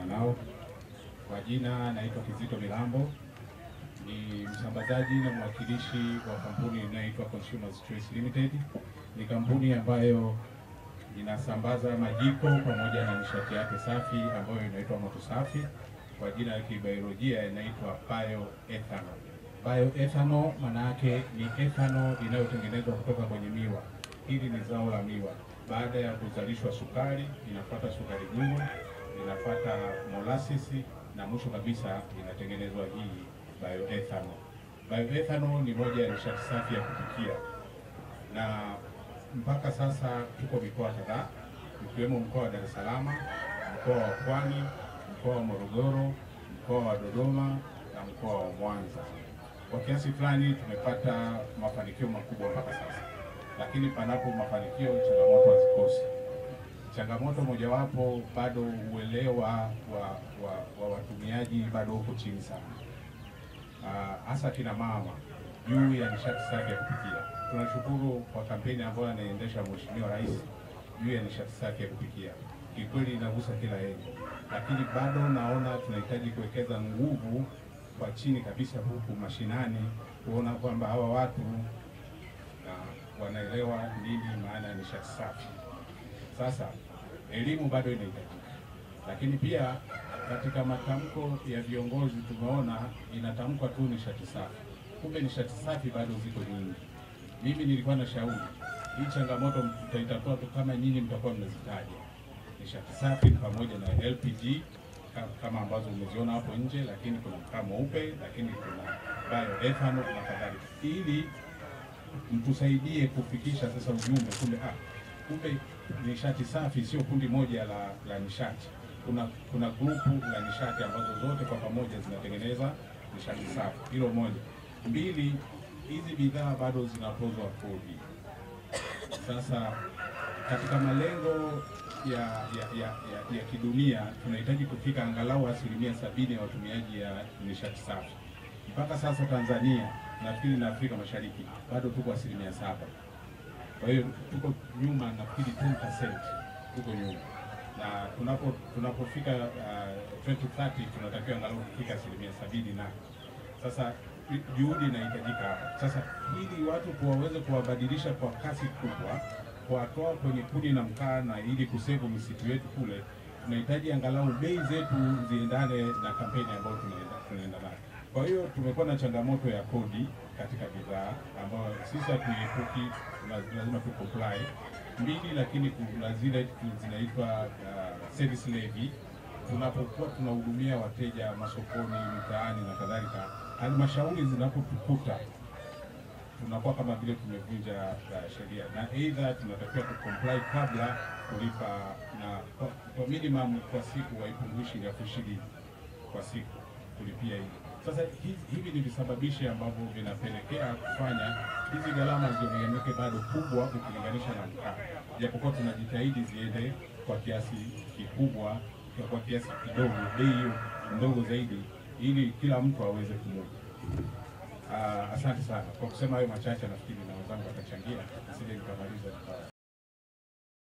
nao. Kwa jina naitwa Kizito Milambo, ni msambazaji na mwakilishi wa kampuni inayoitwa Consumers Choice Limited. Ni kampuni ambayo inasambaza majiko pamoja na nishati yake safi ambayo inaitwa moto safi. Kwa jina la kibiolojia inaitwa bioethanol. Bioethanol maana yake ni ethanol inayotengenezwa kutoka kwenye miwa. Hili ni zao la miwa. Baada ya kuzalishwa sukari, inafuata sukari gumu, inafuata molasses na mwisho kabisa inatengenezwa hii bioethanol. Bioethanol ni moja ya nishati safi ya kupikia, na mpaka sasa tuko mikoa kadhaa ikiwemo mkoa wa Dar es Salaam, mkoa wa Pwani, mkoa wa Morogoro, mkoa wa Dodoma na mkoa wa Mwanza. Kwa kiasi fulani tumepata mafanikio makubwa mpaka sasa, lakini panapo mafanikio changamoto hazikosi. Changamoto mojawapo bado uelewa wa watumiaji bado uko chini sana, hasa kina mama juu ya nishati safi ya kupikia. Tunashukuru kwa kampeni ambayo anaendesha Mheshimiwa Rais juu ya nishati safi ya kupikia. Kikweli inagusa kila eneo, lakini bado naona tunahitaji kuwekeza nguvu kwa chini kabisa huku mashinani, kuona kwamba hawa watu wanaelewa nini maana ya nishati safi. Sasa elimu bado inahitajika, lakini pia katika matamko ya viongozi tumeona inatamkwa tu nishati safi, kumbe nishati safi bado ziko nyingi. Mimi nilikuwa na shauri hii changamoto mtaitatua tu kama nyinyi mtakuwa mnazitaja. Nishati safi pamoja na LPG kama ambazo umeziona hapo nje, lakini kuna mkaa mweupe, lakini kuna bioethanol na kadhalika, ili mtusaidie kufikisha sasa ujumbe kumbe nishati safi sio kundi moja la nishati. Kuna grupu la nishati ambazo zote kwa pamoja zinatengeneza nishati safi. Hilo moja. Mbili, hizi bidhaa bado zinatozwa kodi. Sasa katika malengo ya kidunia tunahitaji kufika angalau 70% ya watumiaji ya nishati safi. Mpaka sasa Tanzania nafikiri na Afrika Mashariki bado tuko 7%. Kwa hiyo tuko nyuma, nafikiri 10% tuko nyuma, na tunapofika 2030 tunatakiwa angalau kufika 70%. Na sasa juhudi inahitajika. Sasa ili watu waweze kuwabadilisha kwa kasi kubwa, kuwatoa kwenye kuni na mkaa, na ili kusevu misitu yetu kule, tunahitaji angalau bei zetu ziendane na kampeni ambayo tunaenda nayo. Kwa hiyo tumekuwa na changamoto ya kodi katika bidhaa ambayo sisi hatuepuki, lazima tu comply. Mbili, lakini kuna zile zinaitwa service levy. Tunapokuwa tunahudumia wateja masokoni, mitaani na kadhalika, halmashauri zinapotukuta tunakuwa kama vile tumevunja sheria, na aidha tunatakiwa kucomply kabla kulipa, na kwa minimum kwa siku waipungushi ya kushiriki kwa siku kulipia hivi. Sasa hivi ni visababishi ambavyo vinapelekea kufanya hizi gharama zionekane bado kubwa ukilinganisha na mkaa, japokuwa tunajitahidi ziende kwa kiasi kikubwa, kwa kiasi kidogo, bei ndogo zaidi, ili kila mtu aweze kumudu. Asante sana kwa kusema hayo machache. Nafikiri na wenzangu watachangia, nisije nikamaliza.